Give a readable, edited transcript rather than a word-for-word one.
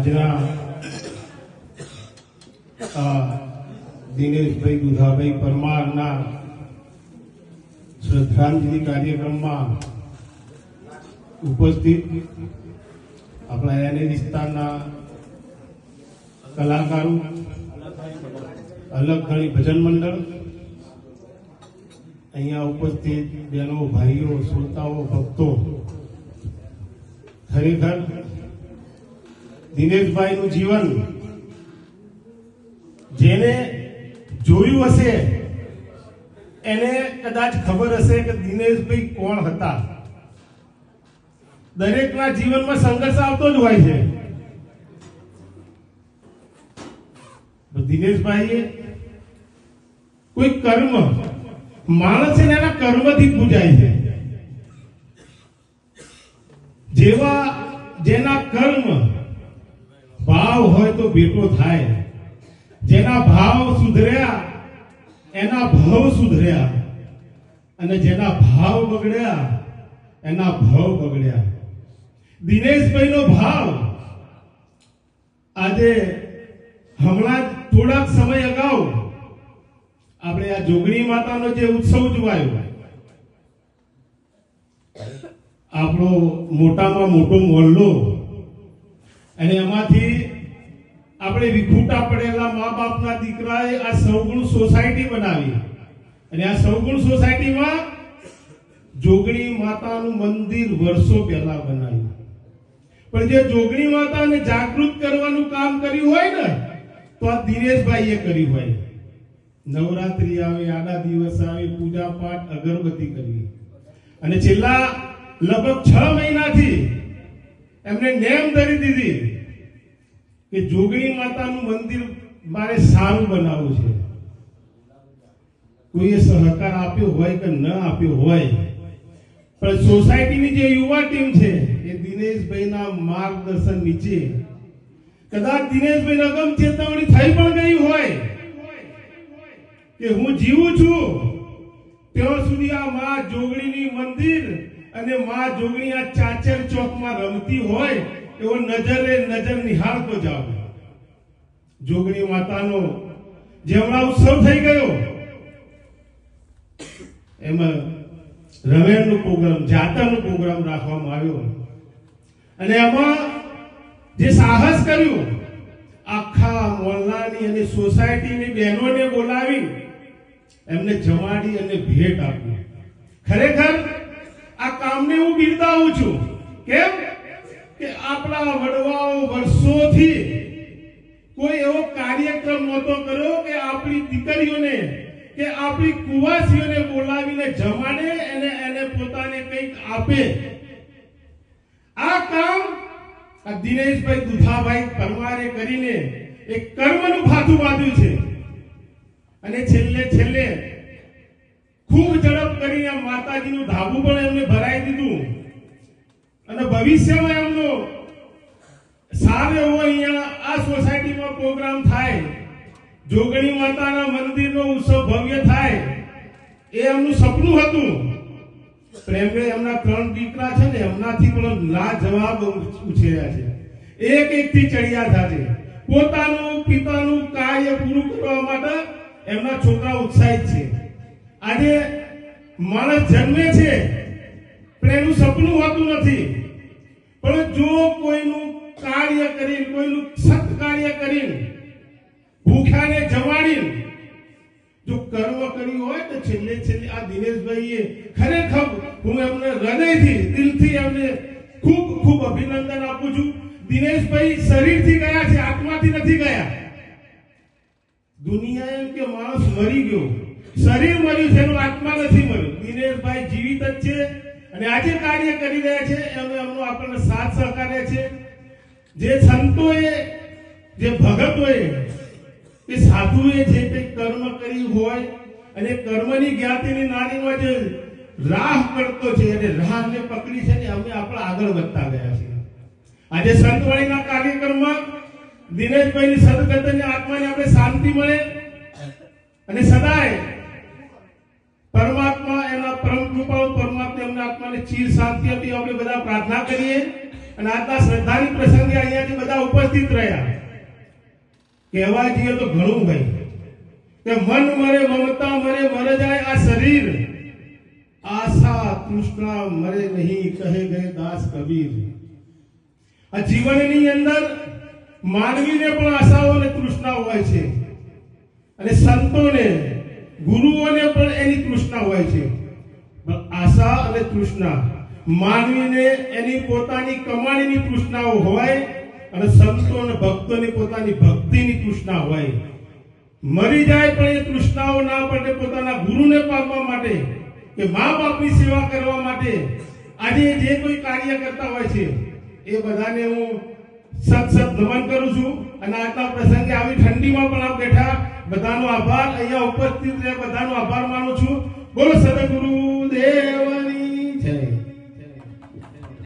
આજના દિનેશભાઈ દુધાભાઈ પરમારના શ્રદ્ધાંજલિ કાર્યક્રમમાં ઉપસ્થિત આપણા એને વિસ્તારના કલાકારો, અલગ ઘણી ભજન મંડળ, અહીંયા ઉપસ્થિત બહેનો, ભાઈઓ, શ્રોતાઓ, ભક્તો, ખરેખર દિનેશભાઈનું જીવન જેને જોયું હશે એને કદાચ ખબર હશે કે દિનેશભાઈ કોણ હતા. દરેકના જીવનમાં સંઘર્ષ આવતો જ હોય છે. દિનેશભાઈએ કોઈ કર્મ, માણસ છે ને એના કર્મથી પૂજાય છે. જેના કર્મ ભાવ હોય તો ભેટો થાય. જેના ભાવ સુધર્યા એના ભાવ સુધર્યા, અને જેના ભાવ બગડ્યા એના ભાવ બગડ્યા. દિનેશભાઈનો ભાવ આજે હમણાં થોડાક સમય અગાઉ આપણે આ જોગણી માતાનો જે ઉત્સવ જોવાયો, આપણો મોટામાં મોટો મોહલ્લો, અને એમાંથી આપણે વિખૂટા પડેલા મા બાપના દીકરાએ આ સૌગુણ સોસાયટી બનાવી. અને આ સૌગુણ સોસાયટીમાં જોગણી માતાનું મંદિર વર્ષો પહેલા બનાવ્યું. પણ જે જોગણી માતાને જાગૃત કરવાનું કામ કર્યું હોય ને, તો આ દિનેશભાઈએ કર્યું હોય. નવરાત્રી આવે, આડા દિવસ આવે, પૂજા પાઠ, અગરબત્તી કરવી, અને છેલ્લા લગભગ 6 મહિનાથી એમને નેમ ધરી દીધી કે જોગણી માતાનું મંદિર મારે સારું બનાવવું છે. કોઈએ સહકાર આપ્યો હોય કે ન આપ્યો હોય, પણ સોસાયટીની જે યુવા ટીમ છે એ દિનેશભાઈના માર્ગદર્શન નીચે કદાચ દિનેશભાઈને અગમ ચેતવણી થઈ પણ ગઈ હોય કે હું જીવું છું ત્યાં સુધી આ માં જોગણીની મંદિર અને માં જોગણી આ ચાચર ચોકમાં રમતી હોય એવો નજર નિહાળતો જાવ. જોગણી માતાનો જે હમણાં ઉત્સવ થઈ ગયો, એમાં રવેણનો પ્રોગ્રામ, જાતરનો પ્રોગ્રામ રાખવામાં આવ્યો, અને એમાં જે સાહસ કર્યું, આખા મોહલ્લાની અને સોસાયટીની બહેનોને બોલાવી એમને જમાડી અને ભેટ આપી. ખરેખર આ કામને હું બિરદાવું છું. કેમ કે આપણા વડવાઓ વર્ષોથી કોઈ એવો કાર્યક્રમ નહોતો કર્યો કે આપણી દીકરીઓને કે આપણી કુવાસીઓને બોલાવીને જમાડે અને એને પોતાને કંઈક આપે. આ કામ આ દિનેશભાઈ દુધાભાઈ પરમારે કરીને એક કર્મનું ભાથું બાંધ્યું છે. અને છેલ્લે ખૂબ ઝડપ કરીને માતાજીનું ધાબુ પણ એમને ભરાઈ દીધું, અને ભવિષ્યમાં એમનો સારો એવો અહીંયા આ સોસાયટીમાં પ્રોગ્રામ થાય, જોગણી માતાના મંદિરનો ઉત્સવ ભવ્ય થાય, એ એમનું સપનું હતું. પ્રેમે એમના 3 દીકરા છે ને, એમનાથી પણ લાજવાબ ઉછેર્યા છે. એકથી ચડિયા છે. પોતાનું પિતાનું કાર્ય પૂરું કરવા માટે એમના છોકરા ઉત્સાહિત છે. આજે માણસ જન્મે છે પણ એનું સપનું હોતું નથી, પણ જો કોઈનું કાર્ય કરીને, કોઈનું સત કાર્ય કરીને, ભૂખ્યાને જમાડીને જો કર્મ કર્યું હોય તો છેલ્લે આ દિનેશભાઈએ ખરેખર હું એમને હૃદયથી, દિલથી એમને ખૂબ ખૂબ અભિનંદન આપું છું. દિનેશભાઈ શરીરથી ગયા છે, આત્માથી નથી ગયા. દુનિયા એમ કે માણસ મરી ગયો, શરીર મર્યું છે, એનું આત્મા નથી મર્યું. દિનેશભાઈ જીવિત જ છે અને આજે કાર્ય કરી રહ્યા છે. એમનો આપણને સાથ સહકાર છે. જે સંતોએ, જે ભગતોએ, કે સાધુએ જે કંઈ કર્મ કર્યું હોય અને કર્મની જ્ઞાતિની નારીમાં જે રાહ કરતો છે અને રાહને પકડી છે ને અમે આપણે આગળ વધતા ગયા છીએ. આજે સંતવાણીના કાર્યક્રમમાં દિનેશભાઈની સદગતની આત્માને આપણે શાંતિ મળે અને સદાય પરમાત્મા એના પરમ કૃપાળુ પરમાત્મા એમના આત્માને ચીર શાંતિ આપી આપણે બધા પ્રાર્થના કરીએ. અને આજના શ્રદ્ધાની પ્રસંગે અહીંયાથી બધા ઉપસ્થિત રહ્યા. કહેવા જઈએ તો ઘણું ભાઈ કે મન મરે મમતા મરે મર જાય આ શરીર, આશા તૃષ્ણા મરે નહીં કહે ગયે દાસ કબીર. આ જીવનની અંદર માનવીને પણ આશાઓ અને તૃષ્ણા હોય છે, અને સંતોને ગુરુઓને પણ એની તૃષ્ણા હોય છે. આશા અને તૃષ્ણા માનવીને એની પોતાની કમાણીની તૃષ્ણાઓ હોય, અને સંતો અને ભક્તોની પોતાની ભક્તિની તૃષ્ણા હોય. મરી જાય પણ એ તૃષ્ણાઓ ના પડે પોતાના ગુરુને પામવા માટે કે મા બાપની સેવા કરવા માટે આજે જે કોઈ કાર્ય કરતા હોય છે એ બધાને હું સત નમન કરું છું. અને આજના પ્રસંગે આવી ઠંડીમાં પણ આપ બેઠા, બધાનો આભાર. અહીંયા ઉપસ્થિત રહ્યા બધાનો આભાર માનું છું. બોલો સદગુરુ દેવ